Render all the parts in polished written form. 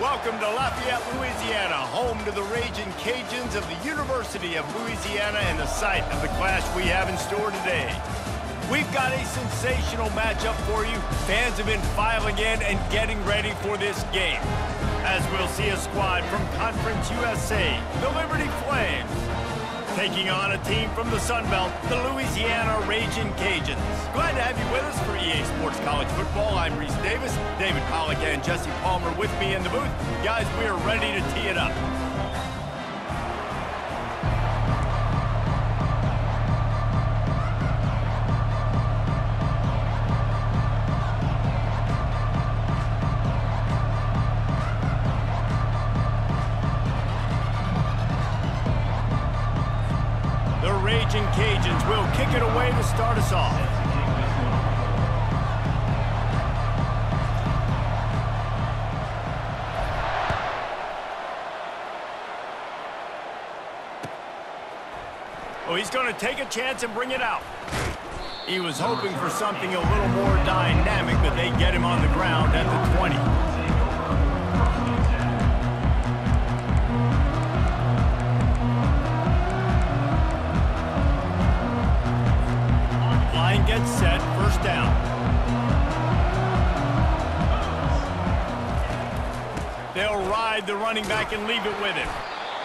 Welcome to Lafayette, Louisiana, home to the Raging Cajuns of the University of Louisiana and the site of the clash we have in store today. We've got a sensational matchup for you. Fans have been filing in and getting ready for this game, as we'll see a squad from Conference USA, the Liberty Flames, taking on a team from the Sun Belt, the Louisiana Raging Cajuns. Glad to have you with us for EA Sports College Football. I'm Reese Davis, David Pollack and Jesse Palmer with me in the booth. Guys, we are ready to tee it up. The Raging Cajuns will kick it away to start us off. Oh, he's going to take a chance and bring it out. He was hoping for something a little more dynamic, but they get him on the ground at the 20. Line gets set, first down. They'll ride the running back and leave it with him.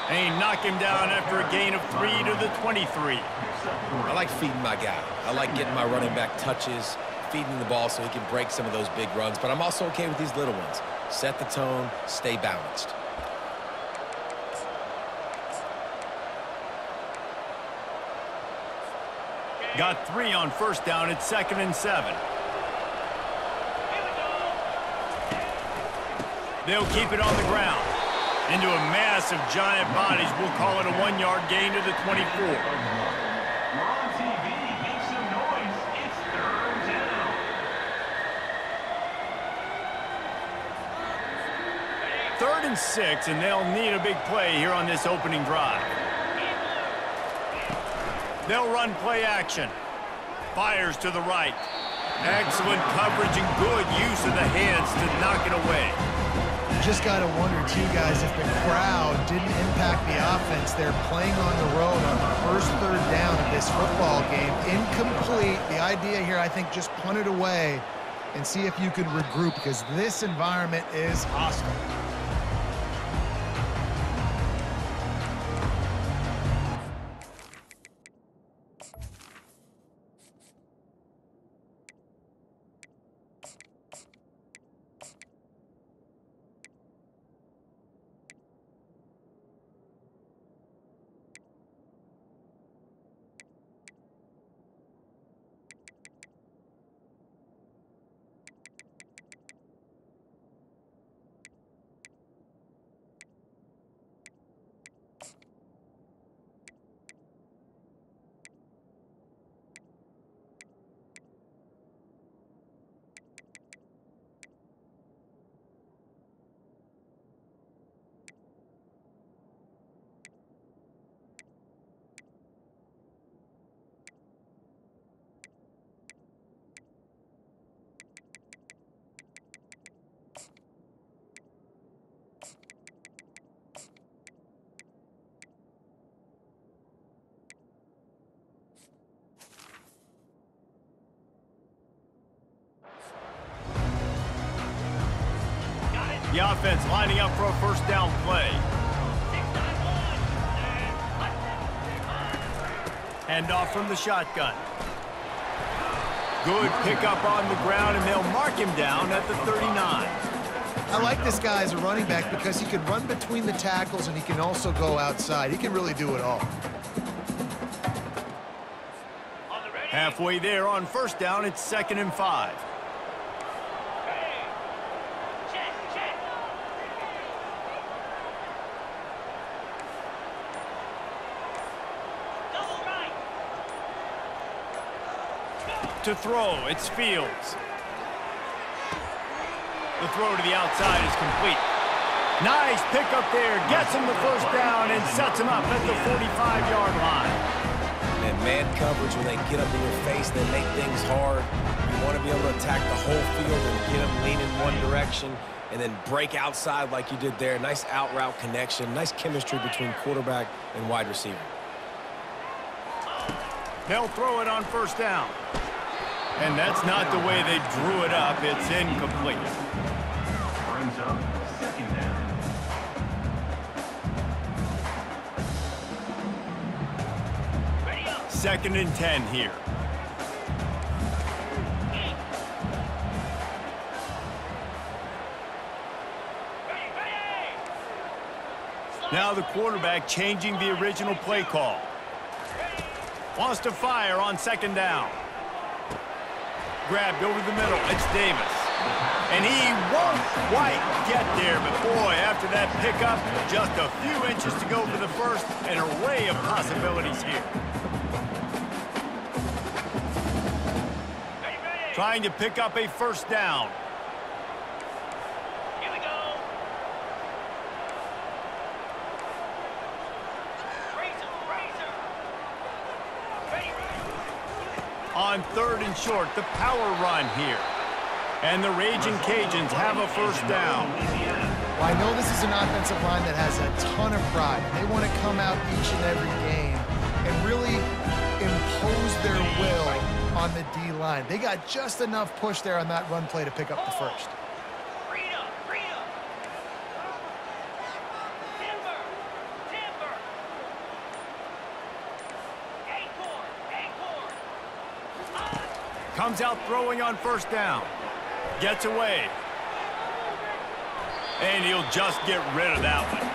And he knocked him down after a gain of 3 to the 23. I like feeding my guy. I like getting my running back touches, feeding the ball so he can break some of those big runs. But I'm also okay with these little ones. Set the tone, stay balanced. Got 3 on first down. It's 2nd and 7. They'll keep it on the ground. Into a mass of giant bodies. We'll call it a 1-yard gain to the 24. On TV, make some noise. It's 3rd down. 3rd and 6, and they'll need a big play here on this opening drive. They'll run play action. Fires to the right. Excellent coverage and good use of the hands to knock it away. Just got to wonder, too, guys, if the crowd didn't impact the offense. They're playing on the road on the first 3rd down of this football game. Incomplete. The idea here, I think, just punt it away and see if you can regroup, because this environment is hostile. The offense lining up for a first down play. Hand off from the shotgun. Good pickup on the ground, and they'll mark him down at the 39. I like this guy as a running back because he can run between the tackles and he can also go outside. He can really do it all. Halfway there on first down, it's 2nd and 5. To throw, it's Fields. The throw to the outside is complete. Nice pickup there, gets him the first down and sets him up at the 45-yard line. And man coverage, when they get up in your face, they make things hard. You want to be able to attack the whole field and get them leaning one direction and then break outside like you did there. Nice out route connection, nice chemistry between quarterback and wide receiver. They'll throw it on first down. And that's not the way they drew it up. It's incomplete. Brings up second down. Second and 10 here. Now the quarterback changing the original play call. Wants to fire on second down. Grabbed over the middle. It's Davis. And he won't quite get there, but boy, after that pickup, just a few inches to go for the first. An array of possibilities here. Trying to pick up a first down. Here we go. On third and short, the power run here. And the Raging Cajuns have a first down. Well, I know this is an offensive line that has a ton of pride. They want to come out each and every game and really impose their will on the D-line. They got just enough push there on that run play to pick up the first. Comes out throwing on first down. Gets away. And he'll just get rid of that one.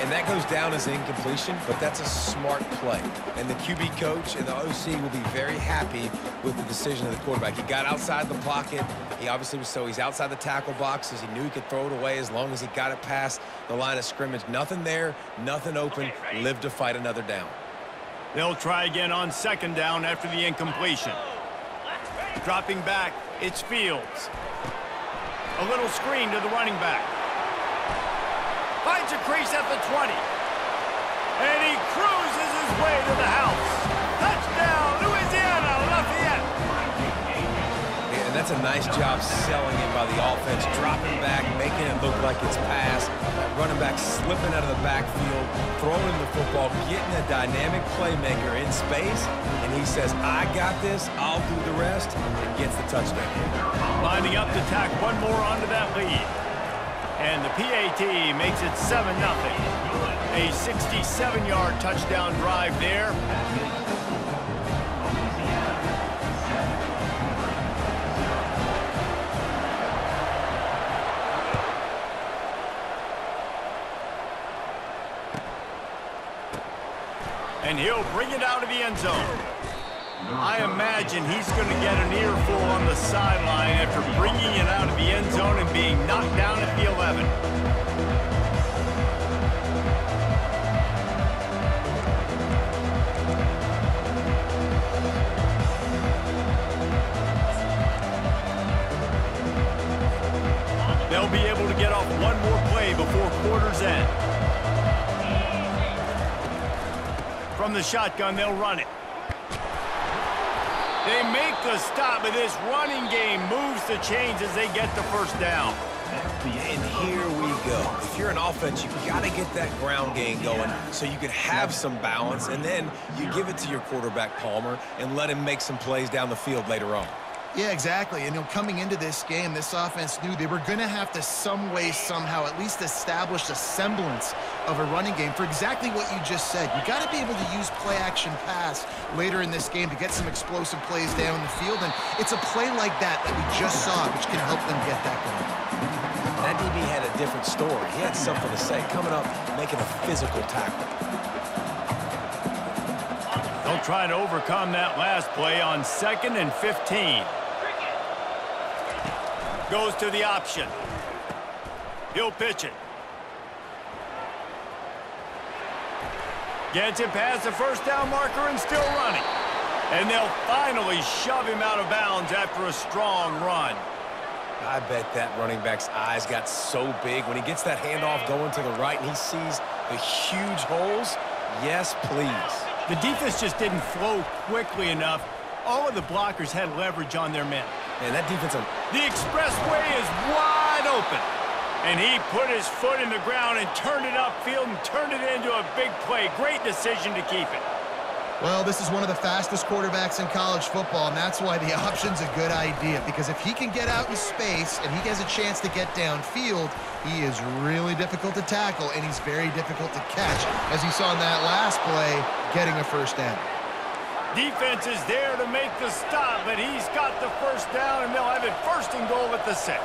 And that goes down as incompletion, but that's a smart play. And the QB coach and the OC will be very happy with the decision of the quarterback. He got outside the pocket. He obviously was he's outside the tackle boxes. He knew he could throw it away as long as he got it past the line of scrimmage. Nothing there, nothing open. Lived to fight another down. They'll try again on second down after the incompletion. Dropping back, it's Fields. A little screen to the running back. Finds a crease at the 20. And he cruises his way to the house. Touchdown, Louisiana, Lafayette. Yeah, and that's a nice job selling it by the offense. Dropping back, making it look like it's pass. Running back slipping out of the backfield, throwing the football, getting a dynamic playmaker in space. And he says, I got this, I'll do the rest, and gets the touchdown. Lining up to tack one more onto that lead. And the PAT makes it 7-0. A 67-yard touchdown drive there. And he'll bring it out of the end zone. I imagine he's going to get an earful on the sideline after bringing it out of the end zone and being knocked down at the 11. They'll be able to get off one more play before quarter's end. From the shotgun, they'll run it. They make the stop, but this running game moves the chains as they get the first down. And here we go. If you're an offense, you've got to get that ground game going so you can have some balance, and then you give it to your quarterback, Palmer, and let him make some plays down the field later on. Yeah, exactly. And coming into this game, this offense knew they were going to have to some way, somehow, at least establish a semblance of a running game for exactly what you just said. You got to be able to use play-action pass later in this game to get some explosive plays down the field. And it's a play like that we just saw, which can help them get that going. That DB had a different story. He had something to say, coming up, making a physical tackle. They'll try to overcome that last play on 2nd and 15. Goes to the option. He'll pitch it. Gets it past the first down marker and still running. And they'll finally shove him out of bounds after a strong run. I bet that running back's eyes got so big when he gets that handoff going to the right and he sees the huge holes. Yes, please. The defense just didn't flow quickly enough. All of the blockers had leverage on their men. And that defense... The expressway is wide open. And he put his foot in the ground and turned it upfield and turned it into a big play. Great decision to keep it. Well, this is one of the fastest quarterbacks in college football, and that's why the option's a good idea, because if he can get out in space and he has a chance to get downfield, he is really difficult to tackle, and he's very difficult to catch, as you saw in that last play, getting a first down. Defense is there to make the stop, but he's got the first down, and they'll have it 1st and goal at the 6.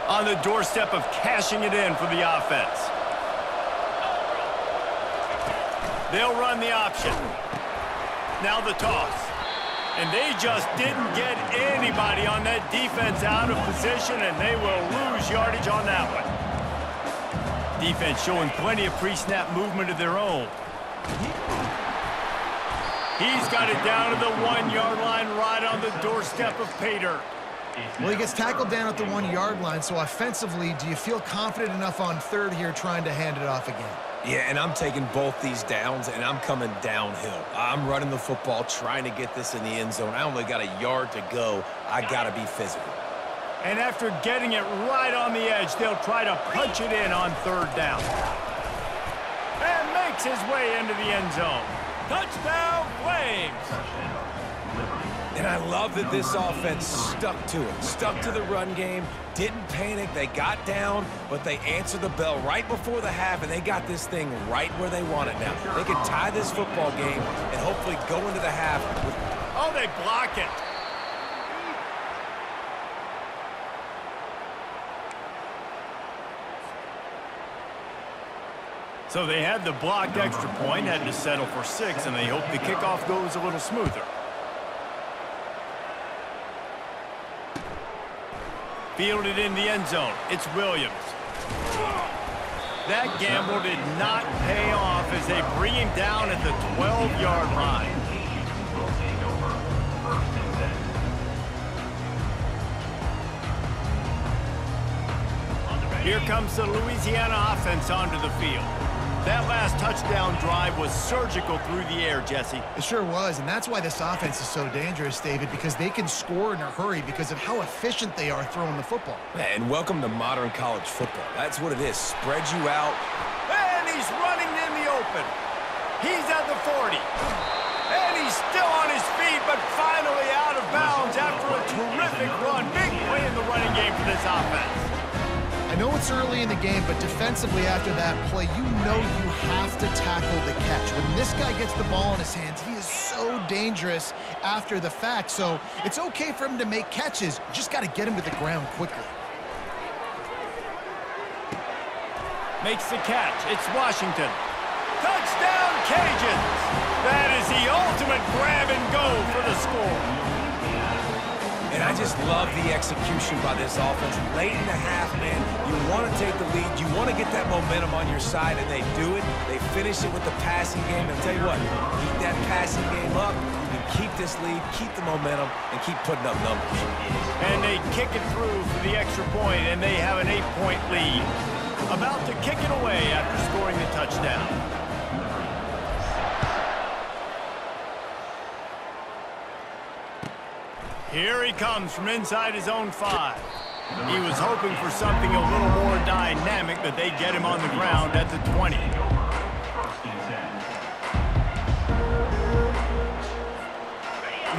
On the doorstep of cashing it in for the offense. They'll run the option. Now the toss. And they just didn't get anybody on that defense out of position, and they will lose yardage on that one. Defense showing plenty of pre-snap movement of their own. He's got it down to the 1-yard line right on the doorstep of pay dirt. Well, he gets tackled down at the 1-yard line, so offensively, do you feel confident enough on 3rd here trying to hand it off again? Yeah, and I'm taking both these downs, and I'm coming downhill. I'm running the football, trying to get this in the end zone. I only got a yard to go. I got to be physical. And after getting it right on the edge, they'll try to punch it in on 3rd down. And makes his way into the end zone. Touchdown, Flames! And I love that this offense stuck to it, stuck to the run game, didn't panic. They got down, but they answered the bell right before the half, and they got this thing right where they want it now. They can tie this football game and hopefully go into the half with... Oh, they block it. So they had the blocked extra point, had to settle for 6, and they hope the kickoff goes a little smoother. Fielded in the end zone. It's Williams. That gamble did not pay off as they bring him down at the 12-yard line. Here comes the Louisiana offense onto the field. That last touchdown drive was surgical through the air, Jesse. It sure was, and that's why this offense is so dangerous, David, because they can score in a hurry because of how efficient they are throwing the football. And welcome to modern college football. That's what it is. Spread you out. And he's running in the open. He's at the 40. And he's still on his feet, but finally out of bounds after a terrific run. Big play in the running game for this offense. I know it's early in the game, but defensively after that play, you know you have to tackle the catch. When this guy gets the ball in his hands, he is so dangerous after the fact. So it's okay for him to make catches. You just got to get him to the ground quickly. Makes the catch. It's Washington. Touchdown, Cajuns! That is the ultimate grab and go for the score. And I just love the execution by this offense. Late in the half, man, you want to take the lead. You want to get that momentum on your side, and they do it. They finish it with the passing game. And I'll tell you what, keep that passing game up. You can keep this lead, keep the momentum, and keep putting up numbers. And they kick it through for the extra point, and they have an 8-point lead. About to kick it away after scoring the touchdown. Here he comes from inside his own 5. He was hoping for something a little more dynamic, but they get him on the ground at the 20.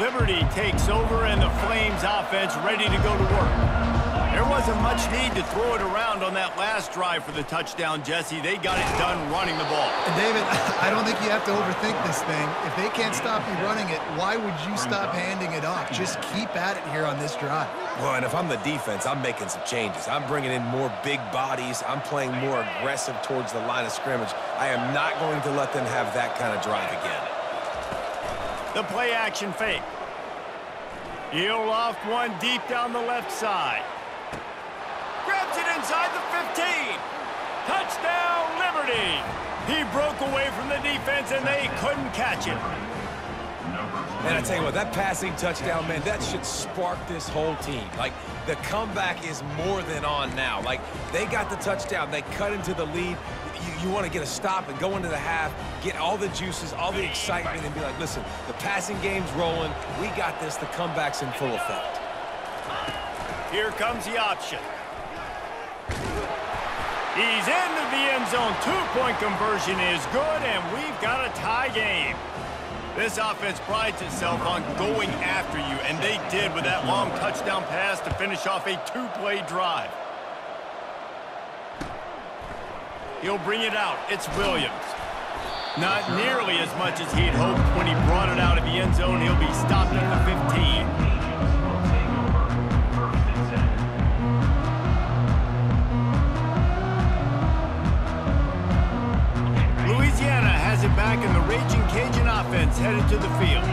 Liberty takes over, and the Flames offense ready to go to work. There wasn't much need to throw it around on that last drive for the touchdown, Jesse. They got it done running the ball. And David, I don't think you have to overthink this thing. If they can't stop you running it, why would you stop handing it off? Just keep at it here on this drive. Well, and if I'm the defense, I'm making some changes. I'm bringing in more big bodies. I'm playing more aggressive towards the line of scrimmage. I am not going to let them have that kind of drive again. The play action fake. He'll loft one deep down the left side. Grabs it inside the 15. Touchdown, Liberty. He broke away from the defense, and they couldn't catch him. And I tell you what, that passing touchdown, man, that should spark this whole team. Like, the comeback is more than on now. Like, they got the touchdown. They cut into the lead. You want to get a stop and go into the half, get all the juices, all the excitement, and be like, listen, the passing game's rolling. We got this. The comeback's in full effect. Here comes the option. He's into the end zone. Two-point conversion is good, and we've got a tie game. This offense prides itself on going after you, and they did with that long touchdown pass to finish off a two-play drive. He'll bring it out. It's Williams. Not nearly as much as he'd hoped when he brought it out of the end zone. He'll be stopped at the 15. Louisiana has it back, and the Raging Cajun offense headed to the field.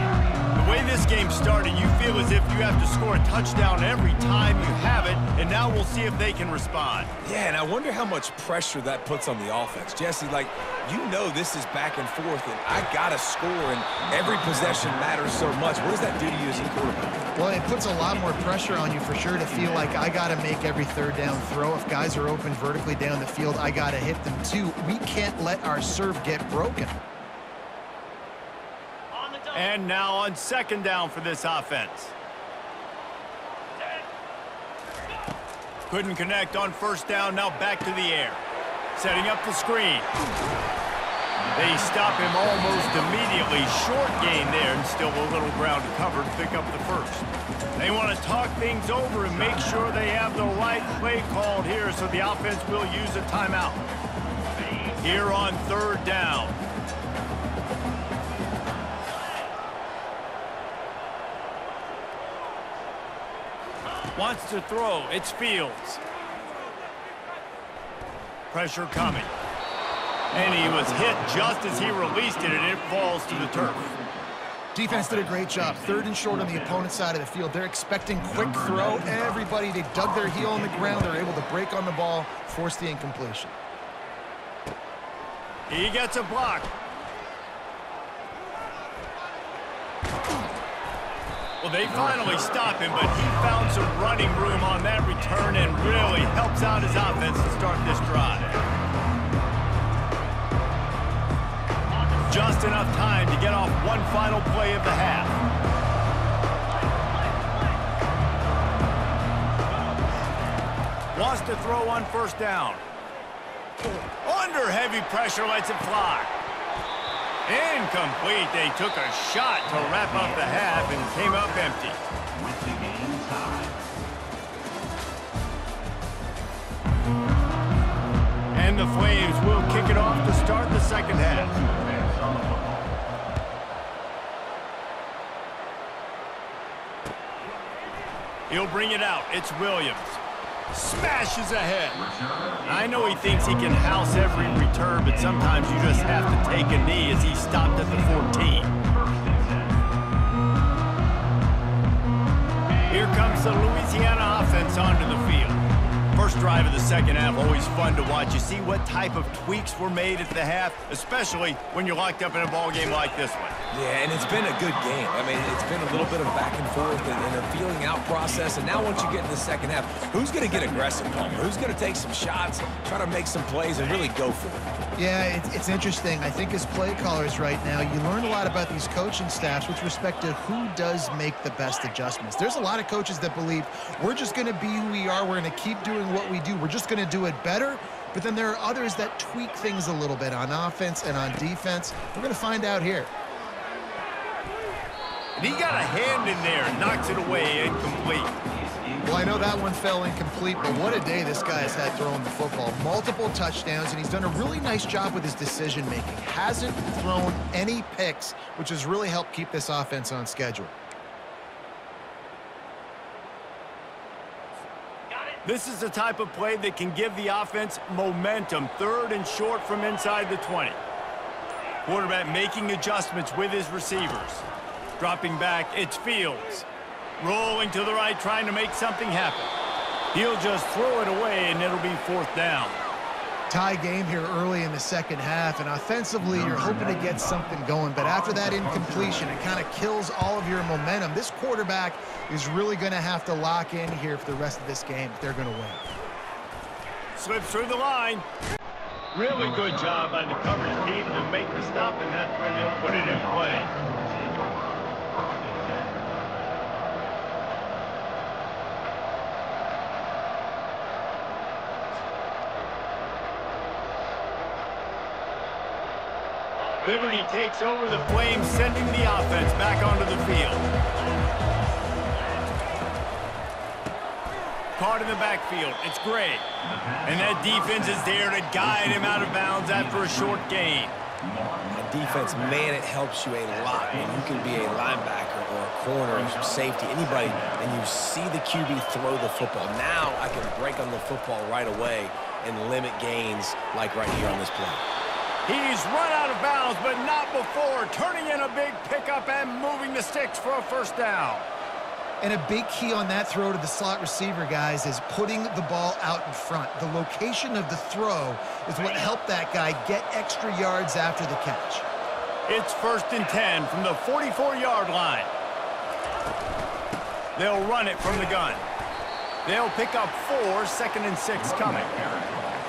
The way this game started, you feel as if you have to score a touchdown every time you have it, and now we'll see if they can respond. Yeah, and I wonder how much pressure that puts on the offense. Jesse, like, you know this is back and forth, and I got to score, and every possession matters so much. What does that do to you as a quarterback? Well, it puts a lot more pressure on you for sure to feel like I got to make every third down throw. If guys are open vertically down the field, I got to hit them too. We can't let our serve get broken. And now on second down for this offense. Couldn't connect on first down, now back to the air. Setting up the screen. They stop him almost immediately. Short gain there, and still a little ground to cover to pick up the first. They want to talk things over and make sure they have the right play called here, so the offense will use a timeout. Here on third down. Wants to throw. It's Fields. Pressure coming. And he was hit just as he released it, and it falls to the turf. Defense did a great job. Third and short on the opponent's side of the field. They're expecting quick throw. Everybody, they dug their heel on the ground. They're able to break on the ball, force the incompletion. He gets a block. Well, they finally stop him, but he found some running room on that return and really helps out his offense to start this drive. Just enough time to get off one final play of the half. Wants to throw on first down. Under heavy pressure, lets it fly. Incomplete. They took a shot to wrap up the half and came up empty. With the game tied. And the Flames will kick it off to start the second half. He'll bring it out. It's Williams. Smashes ahead. I know he thinks he can house every return, but sometimes you just have to take a knee as he stopped at the 14. Here comes the Louisiana offense onto the field. First drive of the second half, always fun to watch. You see what type of tweaks were made at the half, especially when you're locked up in a ball game like this one. Yeah, and it's been a good game. I mean, it's been a little bit of back and forth and a feeling out process. And now once you get in the second half, who's going to get aggressive, Palmer? Who's going to take some shots, try to make some plays, and really go for it? Yeah, it's interesting. I think as play callers right now, you learn a lot about these coaching staffs with respect to who does make the best adjustments. There's a lot of coaches that believe we're just going to be who we are. We're going to keep doing what we do. We're just going to do it better. But then there are others that tweak things a little bit on offense and on defense. We're going to find out here. And he got a hand in there and knocks it away incomplete. Well, I know that one fell incomplete, but what a day this guy has had throwing the football. Multiple touchdowns, and he's done a really nice job with his decision-making. Hasn't thrown any picks, which has really helped keep this offense on schedule. This is the type of play that can give the offense momentum. Third and short from inside the 20. Quarterback making adjustments with his receivers. Dropping back, it's Fields. Rolling to the right, trying to make something happen. He'll just throw it away, and it'll be fourth down. tie game here early in the second half, and offensively you're hoping to get something going, but after that incompletion, it kind of kills all of your momentum. This quarterback is really going to have to lock in here for the rest of this game if they're going to win. Slips through the line. Really good job by the coverage team to make the stop, and that's where they'll put it in play. Liberty takes over the Flames, sending the offense back onto the field. Caught in the backfield. It's Gray. And that defense is there to guide him out of bounds after a short gain. Defense, man, it helps you a lot. I mean, you can be a linebacker or a corner or safety, anybody, and you see the QB throw the football. Now I can break on the football right away and limit gains like right here on this play. He's run out of bounds, but not before turning in a big pickup and moving the sticks for a first down. And a big key on that throw to the slot receiver, guys, is putting the ball out in front. The location of the throw is what helped that guy get extra yards after the catch. It's 1st and 10 from the 44-yard line. They'll run it from the gun. They'll pick up 4, 2nd and 6 coming.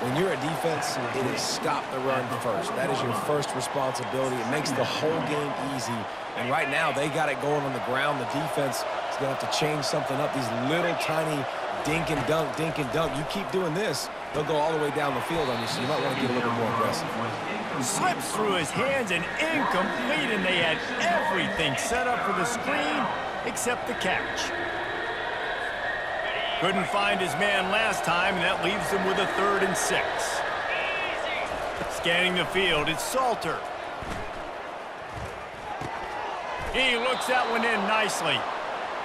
When you're a defense, it is stop the run first. That is your first responsibility. It makes the whole game easy. And right now, they got it going on the ground. The defense is going to have to change something up. These little tiny dink and dunk, dink and dunk. You keep doing this, they'll go all the way down the field on you, so you might want to get a little bit more aggressive. Slips through his hands and incomplete, and they had everything set up for the screen except the catch. Couldn't find his man last time, and that leaves him with a 3rd and 6. Scanning the field, it's Salter. He looks that one in nicely.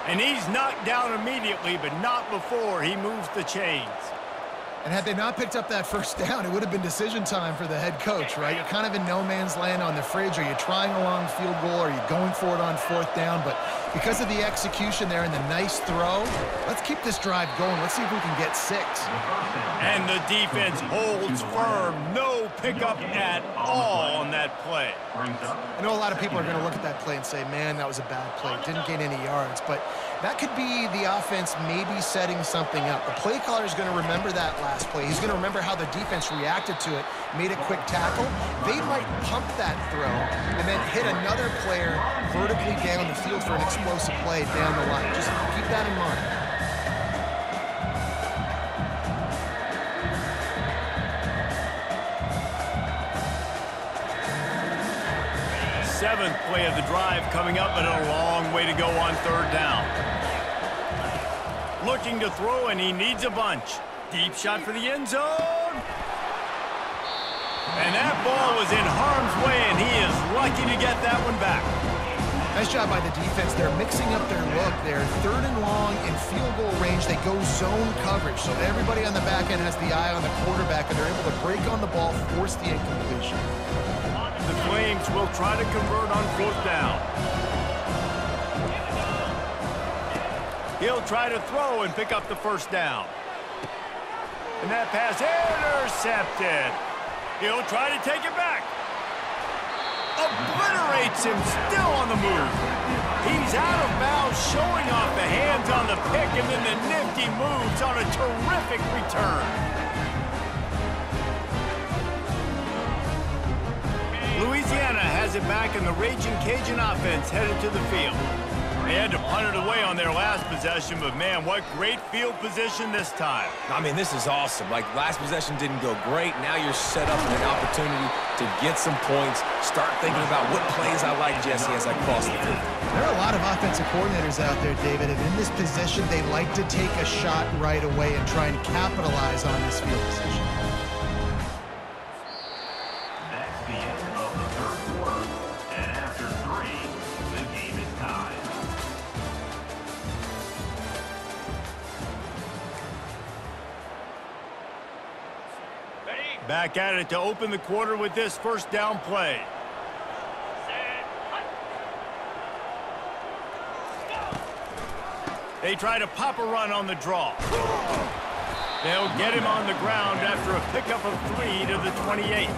And he's knocked down immediately, but not before he moves the chains. And had they not picked up that first down, it would have been decision time for the head coach, right? You're kind of in no man's land on the fridge. Are you trying a long field goal? Are you going for it on 4th down? But because of the execution there and the nice throw, let's keep this drive going. Let's see if we can get 6. And the defense holds firm. No pickup at all on that play. I know a lot of people are going to look at that play and say, man, that was a bad play. Didn't gain any yards. But that could be the offense maybe setting something up. The play caller is going to remember that last play. He's going to remember how the defense reacted to it, made a quick tackle. They might pump that throw and then hit another player vertically down the field for an explosive play down the line. Just keep that in mind. Seventh play of the drive coming up, but a long way to go on 3rd down. Looking to throw, and he needs a bunch. Deep shot for the end zone. And that ball was in harm's way, and he is lucky to get that one back. Nice job by the defense. They're mixing up their look. They're 3rd and long in field goal range. They go zone coverage, so everybody on the back end has the eye on the quarterback, and they're able to break on the ball, force the incompletion. The Flames will try to convert on 4th down. He'll try to throw and pick up the 1st down. And that pass intercepted. He'll try to take it back. Obliterates him, still on the move. He's out of bounds, showing off the hands on the pick, and then the nifty moves on a terrific return. Louisiana has it back, and the Raging Cajun offense headed to the field. They had to punt it away on their last possession, but man, what great field position this time. I mean, this is awesome. Like, last possession didn't go great. Now you're set up with an opportunity to get some points. Start thinking about what plays I like, Jesse, as I cross the field. There are a lot of offensive coordinators out there, David, and in this position, they like to take a shot right away and try and capitalize on this field position. That's the end of the 3rd quarter. And after 3, the game is tied. Back at it to open the quarter with this 1st down play. They try to pop a run on the draw. They'll get him on the ground after a pickup of 3 to the 28.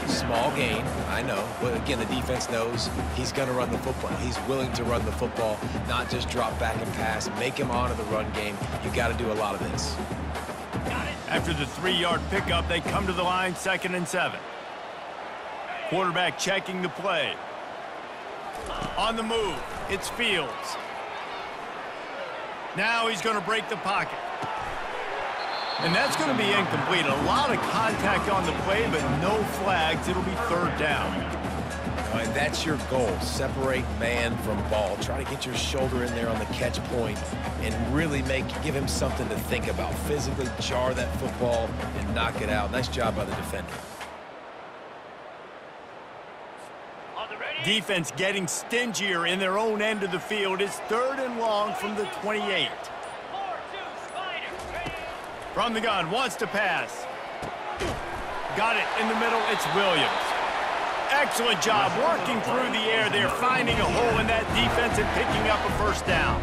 Small gain, I know. But again, the defense knows he's going to run the football. He's willing to run the football, not just drop back and pass, make him honor the run game. You got to do a lot of this. After the 3-yard pickup, they come to the line, 2nd and 7. Quarterback checking the play. On the move, it's Fields. Now he's going to break the pocket. And that's going to be incomplete. A lot of contact on the play, but no flags. It'll be 3rd down. And that's your goal. Separate man from ball. Try to get your shoulder in there on the catch point and really give him something to think about. Physically jar that football and knock it out. Nice job by the defender. Defense getting stingier in their own end of the field. It's 3rd and long from the 28. From the gun, wants to pass. Got it in the middle, it's Williams. Excellent job working through the air there, finding a hole in that defense and picking up a 1st down.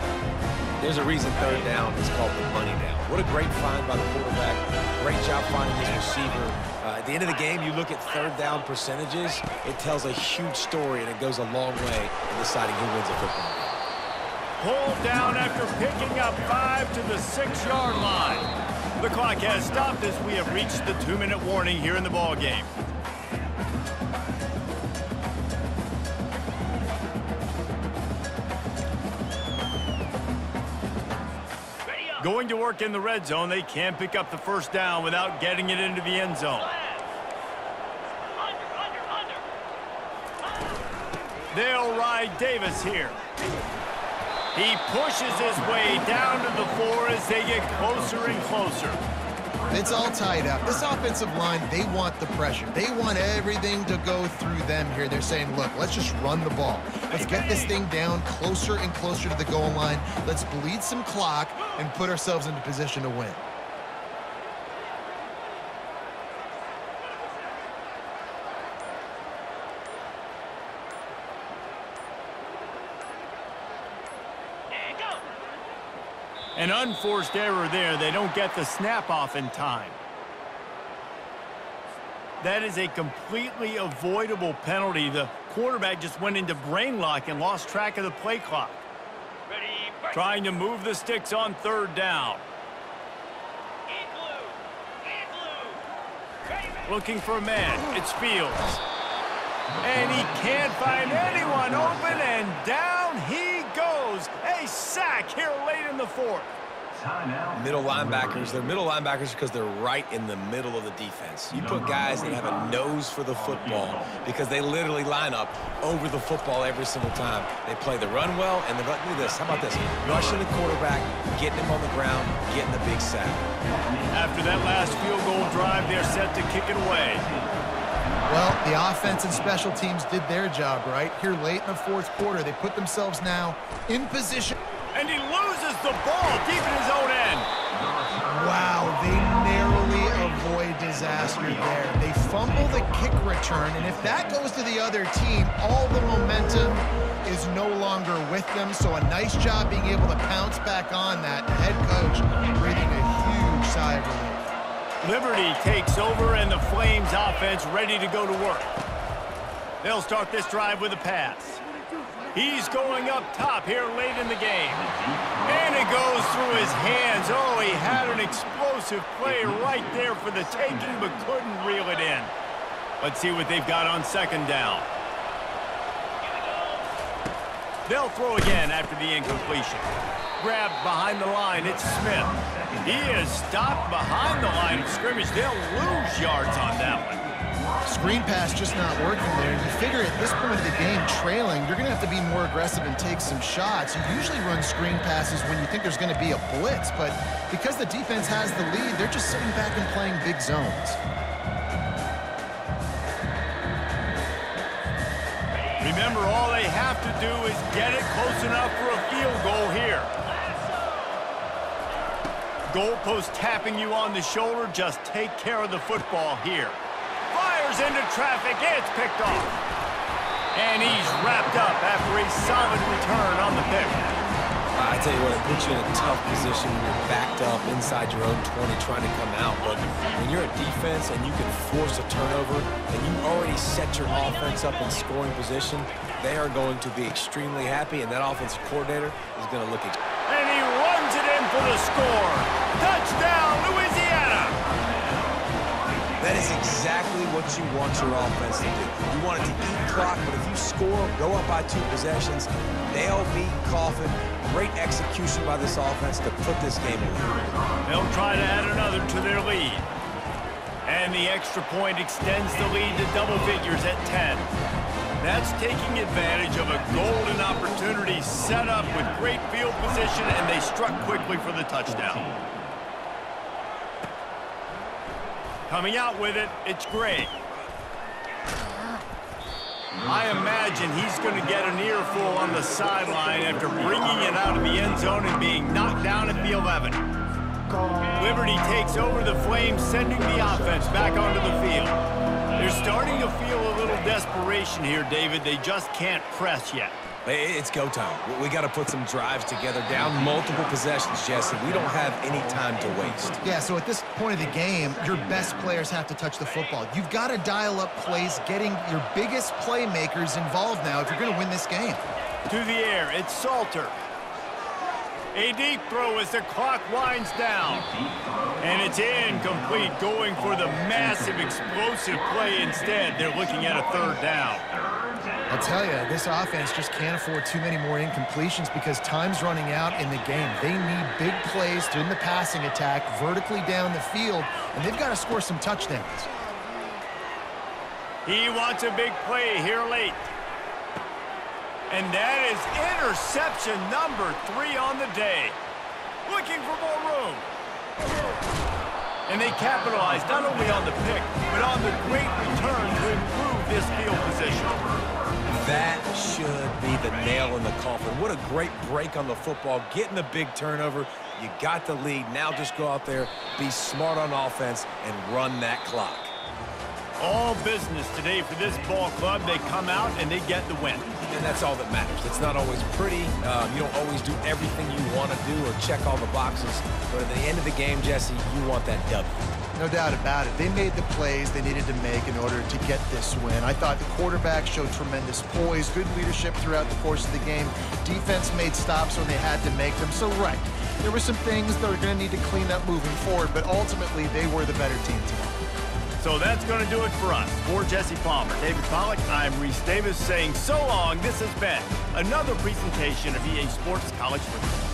There's a reason 3rd down is called the money down. What a great find by the quarterback. Great job finding his receiver. At the end of the game, you look at 3rd down percentages, it tells a huge story, and it goes a long way in deciding who wins a football game. Pulled down after picking up 5 to the 6-yard line. The clock has stopped as we have reached the 2-minute warning here in the ball game. Going to work in the red zone, they can't pick up the 1st down without getting it into the end zone. They'll ride Davis here. He pushes his way down to the 4 as they get closer and closer. It's all tied up. This offensive line, they want the pressure. They want everything to go through them here. They're saying, look, let's just run the ball. Let's get this thing down closer and closer to the goal line. Let's bleed some clock and put ourselves into position to win. An unforced error there. They don't get the snap off in time. That is a completely avoidable penalty. The quarterback just went into brain lock and lost track of the play clock. Trying to move the sticks on 3rd down. Looking for a man. It's Fields. And he can't find anyone open, and down he goes. A sack here late in the 4th. Middle linebackers, they're middle linebackers because they're right in the middle of the defense. You put guys that have a nose for the football because they literally line up over the football every single time. They play the run well, and look at this. How about this? Rushing the quarterback, getting him on the ground, getting the big sack. After that last field goal drive, they're set to kick it away. Well, the offense and special teams did their job, right? Here late in the 4th quarter, they put themselves now in position. And he loses the ball deep in his own end. Wow, they narrowly avoid disaster there. They fumble the kick return, and if that goes to the other team, all the momentum is no longer with them. So a nice job being able to pounce back on that. The head coach breathing a huge sigh of relief. Liberty takes over, and the Flames offense ready to go to work. They'll start this drive with a pass. He's going up top here late in the game. And it goes through his hands. Oh, he had an explosive play right there for the taking, but couldn't reel it in. Let's see what they've got on 2nd down. They'll throw again after the incompletion. Grabbed behind the line, it's Smith. He is stopped behind the line of scrimmage. They'll lose yards on that one. Screen pass just not working there. And you figure at this point of the game, trailing, you're going to have to be more aggressive and take some shots. You usually run screen passes when you think there's going to be a blitz, but because the defense has the lead, they're just sitting back and playing big zones. Remember, all they have to do is get it close enough for a field goal here. Goalpost tapping you on the shoulder. Just take care of the football here. Fires into traffic. It's picked off. And he's wrapped up after a solid return on the pick. I tell you what, it puts you in a tough position when you're backed up inside your own 20 trying to come out. But when you're a defense and you can force a turnover and you already set your offense up in scoring position, they are going to be extremely happy, and that offensive coordinator is going to look at you. And he runs it in for the score. Touchdown, Louisiana! That is exactly what you want your offense to do. You want it to eat clock, but if you score, go up by 2 possessions, nail, beat, coffin. Great execution by this offense to put this game away. They'll try to add another to their lead. And the extra point extends the lead to double figures at 10. That's taking advantage of a golden opportunity set up with great field position, and they struck quickly for the touchdown. Coming out with it, it's Gray. I imagine he's going to get an earful on the sideline after bringing it out of the end zone and being knocked down at the 11. Liberty takes over the Flames, sending the offense back onto the field. They're starting to feel a little desperation here, David. They just can't press yet. It's go time. We got to put some drives together, down multiple possessions, Jesse. We don't have any time to waste. Yeah, so at this point of the game, your best players have to touch the football. You've got to dial up plays, getting your biggest playmakers involved now if you're going to win this game. To the air, it's Salter. A deep throw as the clock winds down. And it's incomplete, going for the massive explosive play instead. They're looking at a 3rd down. I'll tell you, this offense just can't afford too many more incompletions because time's running out in the game. They need big plays in the passing attack, vertically down the field, and they've got to score some touchdowns. He wants a big play here late. And that is interception number 3 on the day. Looking for more room. And they capitalized not only on the pick, but on the great return to improve this field position. That should be the nail in the coffin. What a great break on the football. Getting the big turnover. You got the lead. Now just go out there, be smart on offense, and run that clock. All business today for this ball club. They come out and they get the win. And that's all that matters. It's not always pretty. You don't always do everything you want to do or check all the boxes. But at the end of the game, Jesse, you want that W. No doubt about it. They made the plays they needed to make in order to get this win. I thought the quarterback showed tremendous poise, good leadership throughout the course of the game. Defense made stops when they had to make them. So, right, there were some things that are going to need to clean up moving forward, but ultimately they were the better team today. So that's going to do it for us. For Jesse Palmer, David Pollack, I'm Reese Davis saying so long. This has been another presentation of EA Sports College Football.